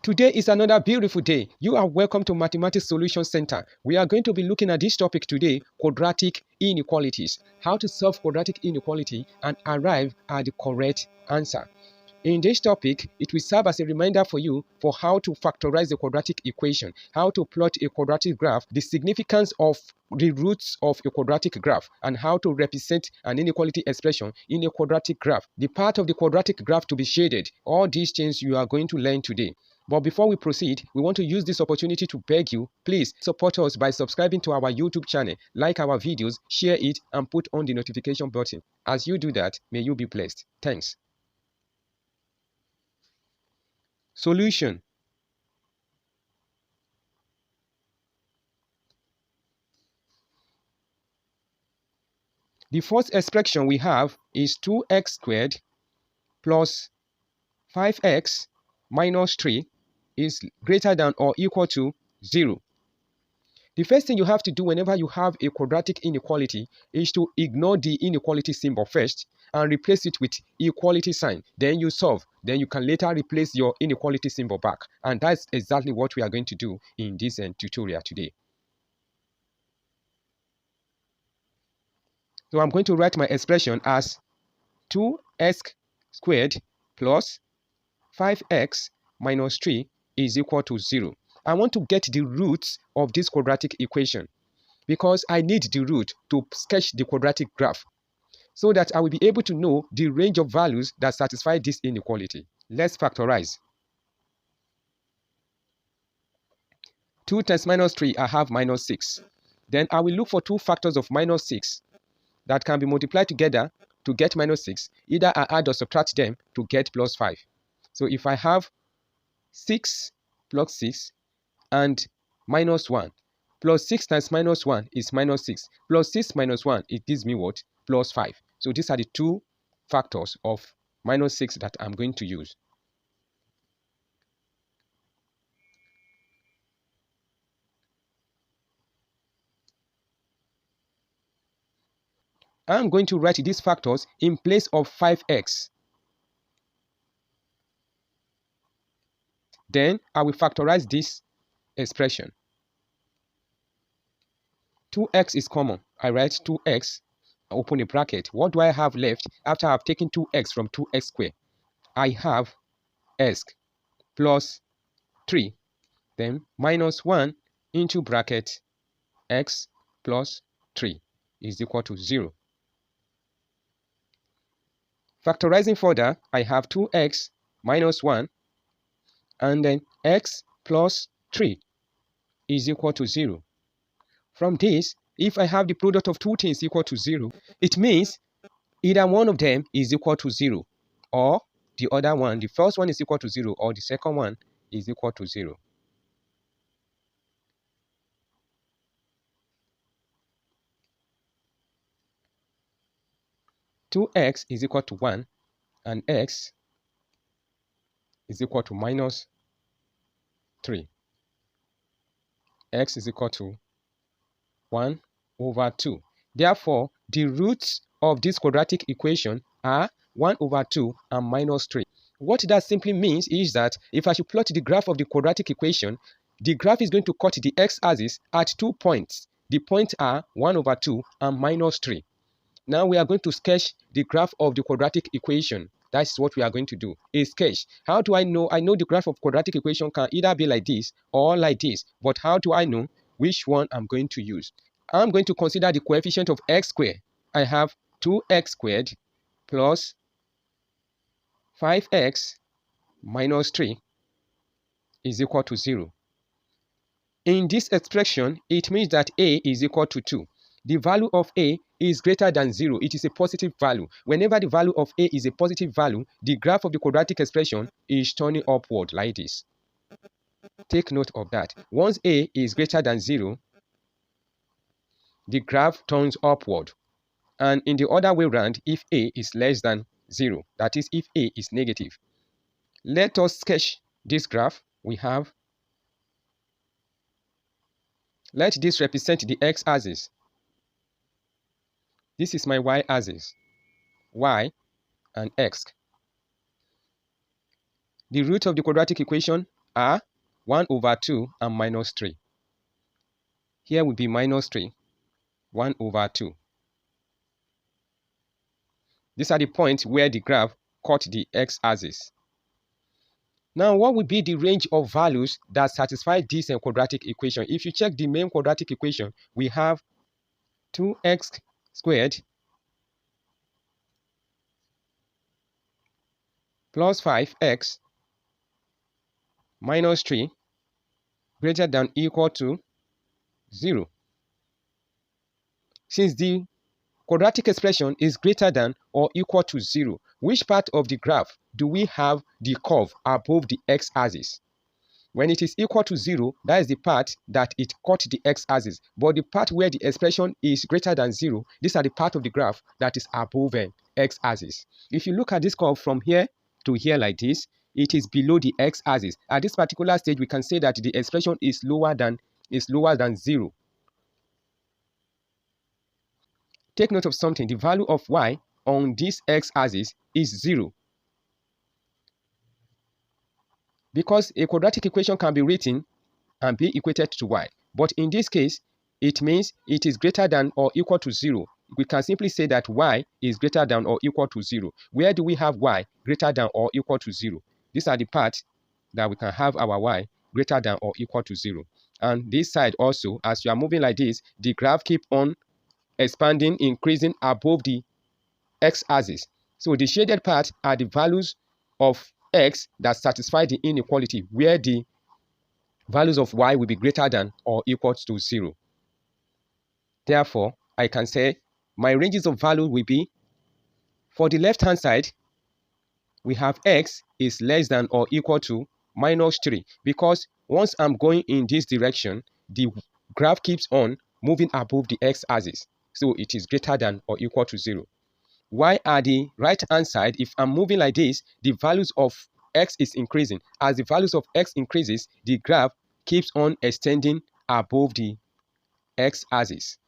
Today is another beautiful day. You are welcome to Mathematics Solution Center. We are going to be looking at this topic today, quadratic inequalities. How to solve quadratic inequality and arrive at the correct answer. In this topic, it will serve as a reminder for you for how to factorize the quadratic equation, how to plot a quadratic graph, the significance of the roots of a quadratic graph, and how to represent an inequality expression in a quadratic graph, the part of the quadratic graph to be shaded. All these things you are going to learn today. But before we proceed, we want to use this opportunity to beg you, please support us by subscribing to our YouTube channel, like our videos, share it, and put on the notification button. As you do that, may you be blessed. Thanks. Solution. The first expression we have is 2x squared plus 5x minus 3 is greater than or equal to 0. The first thing you have to do whenever you have a quadratic inequality is to ignore the inequality symbol first and replace it with equality sign. Then you solve. Then you can later replace your inequality symbol back. And that's exactly what we are going to do in this tutorial today. So I'm going to write my expression as 2x squared plus 5x minus 3 is equal to 0. I want to get the roots of this quadratic equation because I need the root to sketch the quadratic graph so that I will be able to know the range of values that satisfy this inequality. Let's factorize. 2 times minus 3, I have minus 6. Then I will look for two factors of minus 6 that can be multiplied together to get minus 6. Either I add or subtract them to get plus 5. So if I have 6 plus 6 and minus 1, plus 6 times minus 1 is minus 6. Plus 6 minus 1, it gives me what? Plus 5. So these are the two factors of minus 6 that I'm going to use. I'm going to write these factors in place of 5x. Then I will factorize this expression. 2x is common. I write 2x, open a bracket. What do I have left after I've taken 2x from 2x squared? I have x plus 3, then minus 1 into bracket x plus 3 is equal to 0. Factorizing further, I have 2x minus 1 and then x plus 3 is equal to 0. From this, if I have the product of two things equal to 0, it means either one of them is equal to 0 or the other one, the first one is equal to 0 or the second one is equal to 0. Two x is equal to 1 and x is equal to minus 3. X is equal to 1 over 2. Therefore, the roots of this quadratic equation are 1 over 2 and minus 3. What that simply means is that if I should plot the graph of the quadratic equation, the graph is going to cut the x-axis at 2 points. The points are 1 over 2 and minus 3. Now we are going to sketch the graph of the quadratic equation. That's what we are going to do, a sketch. How do I know? I know the graph of quadratic equation can either be like this or like this. But how do I know which one I'm going to use? I'm going to consider the coefficient of x squared. I have 2x squared plus 5x minus 3 is equal to 0. In this expression, it means that a is equal to 2. The value of a is greater than 0. It is a positive value. Whenever the value of a is a positive value, the graph of the quadratic expression is turning upward like this. Take note of that. Once a is greater than 0, the graph turns upward. And in the other way around, if a is less than 0, that is if a is negative. Let us sketch this graph. We have, let this represent the x-axis. This is my y-axis, y and x. The root of the quadratic equation are 1 over 2 and minus 3. Here will be minus 3, 1 over 2. These are the points where the graph cut the x-axis. Now, what would be the range of values that satisfy this quadratic equation? If you check the main quadratic equation, we have 2x squared plus 5x minus 3 greater than equal to 0. Since the quadratic expression is greater than or equal to 0, which part of the graph do we have the curve above the x-axis? When it is equal to 0, that is the part that it cut the x-axis. But the part where the expression is greater than 0, these are the part of the graph that is above x-axis. If you look at this curve from here to here like this, it is below the x-axis. At this particular stage, we can say that the expression is lower than 0. Take note of something. The value of y on this x-axis is 0. Because a quadratic equation can be written and be equated to y. But in this case, it means it is greater than or equal to 0. We can simply say that y is greater than or equal to 0. Where do we have y greater than or equal to 0? These are the parts that we can have our y greater than or equal to 0. And this side also, as you are moving like this, the graph keep on expanding, increasing above the x-axis. So the shaded part are the values of x that satisfy the inequality, where the values of y will be greater than or equal to 0. Therefore, I can say my ranges of value will be, for the left-hand side, we have x is less than or equal to minus 3, because once I'm going in this direction, the graph keeps on moving above the x-axis. So it is greater than or equal to 0. While at the right-hand side, if I'm moving like this, the values of x is increasing. As the values of x increases, the graph keeps on extending above the x-axis.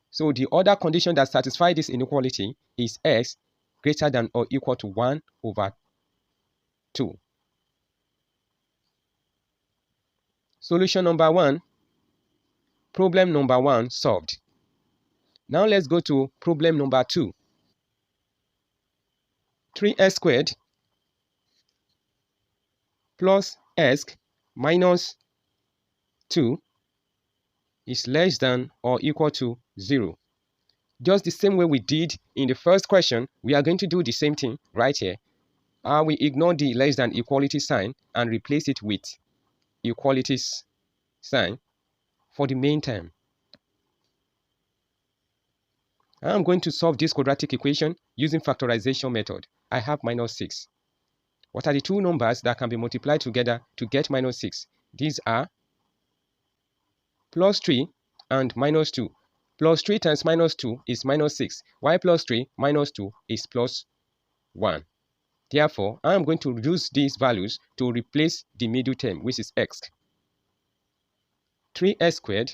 So the other condition that satisfies this inequality is x greater than or equal to 1 over 2. Solution number 1, problem number 1 solved. Now let's go to problem number 2. 3x squared plus x minus 2 is less than or equal to 0. Just the same way we did in the first question, we are going to do the same thing right here. We ignore the less than equality sign and replace it with equalities sign for the main term. I'm going to solve this quadratic equation using factorization method. I have minus 6. What are the two numbers that can be multiplied together to get minus 6? These are plus 3 and minus 2. Plus 3 times minus 2 is minus 6, while plus 3 minus 2 is plus 1. Therefore, I am going to use these values to replace the middle term, which is x. 3x squared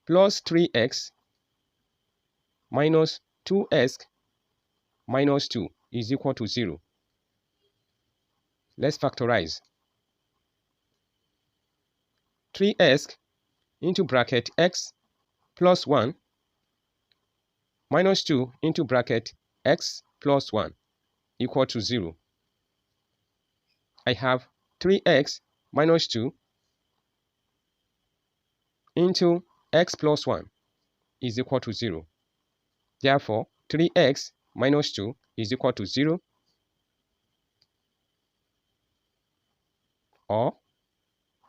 plus 3x minus 2x minus 2 is equal to 0. Let's factorize. 3x into bracket x plus 1 minus 2 into bracket x plus 1 equal to 0. I have 3x minus 2 into x plus 1 is equal to 0. Therefore, 3x minus 2 is equal to 0, or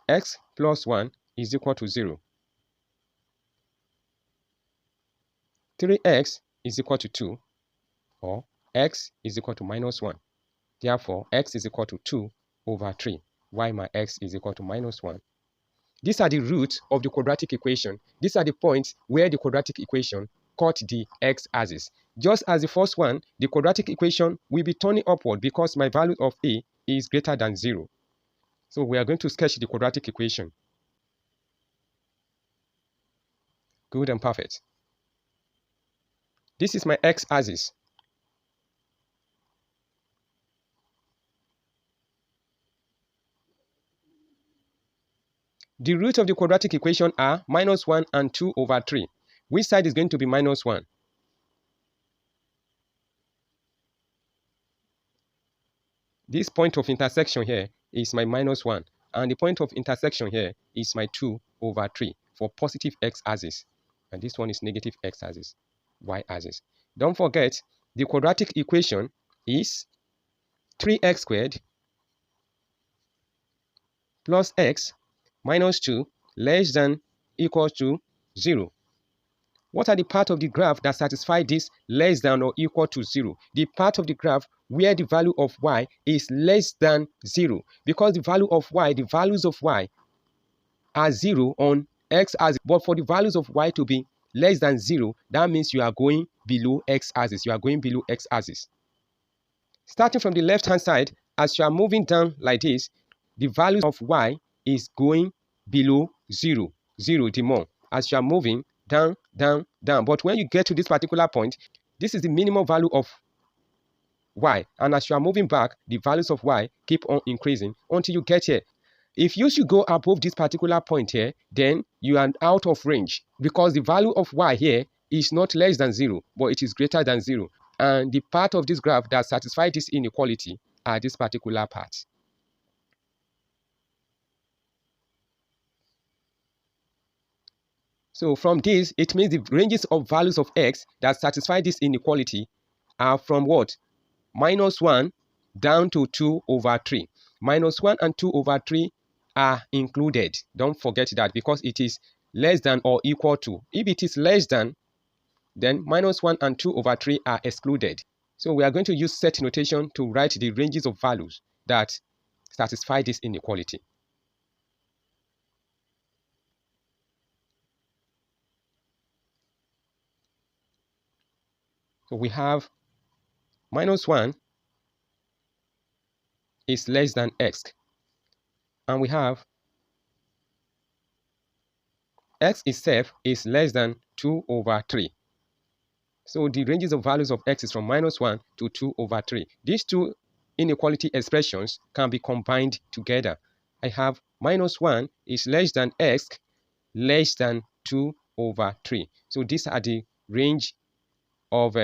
x plus 1 is equal to 0. 3x is equal to 2, or x is equal to minus 1. Therefore, x is equal to 2 over 3, while my x is equal to minus 1. These are the roots of the quadratic equation. These are the points where the quadratic equation cut the x-axis. Just as the first one, the quadratic equation will be turning upward because my value of a is greater than 0. So we are going to sketch the quadratic equation. Good and perfect. This is my x-axis. The roots of the quadratic equation are minus 1 and 2 over 3. Which side is going to be minus 1? This point of intersection here is my minus 1, and the point of intersection here is my 2 over 3 for positive x-axis, and this one is negative x-axis, y-axis. Don't forget, the quadratic equation is 3x squared plus x minus 2 less than equals to 0. What are the part of the graph that satisfy this less than or equal to 0? The part of the graph where the value of y is less than 0, because the values of y are 0 on x-axis. But for the values of y to be less than 0, that means you are going below x-axis. You are going below x-axis. Starting from the left-hand side, as you are moving down like this, the value of y is going below 0, the more. As you are moving down, down, down. But when you get to this particular point, this is the minimum value of y. And as you are moving back, the values of y keep on increasing until you get here. If you should go above this particular point here, then you are out of range, because the value of y here is not less than 0, but it is greater than 0. And the part of this graph that satisfies this inequality are this particular part. So from this, it means the ranges of values of x that satisfy this inequality are from what? Minus 1 down to 2 over 3. Minus 1 and 2 over 3 are included. Don't forget that, because it is less than or equal to. If it is less than, then minus 1 and 2 over 3 are excluded. So we are going to use set notation to write the ranges of values that satisfy this inequality. So we have minus 1 is less than x. And we have x itself is less than 2 over 3. So the ranges of values of x is from minus 1 to 2 over 3. These two inequality expressions can be combined together. I have minus 1 is less than x less than 2 over 3. So these are the range of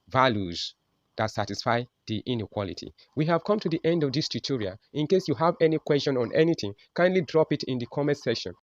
values that satisfy the inequality. We have come to the end of this tutorial. In case you have any question on anything, kindly drop it in the comment section.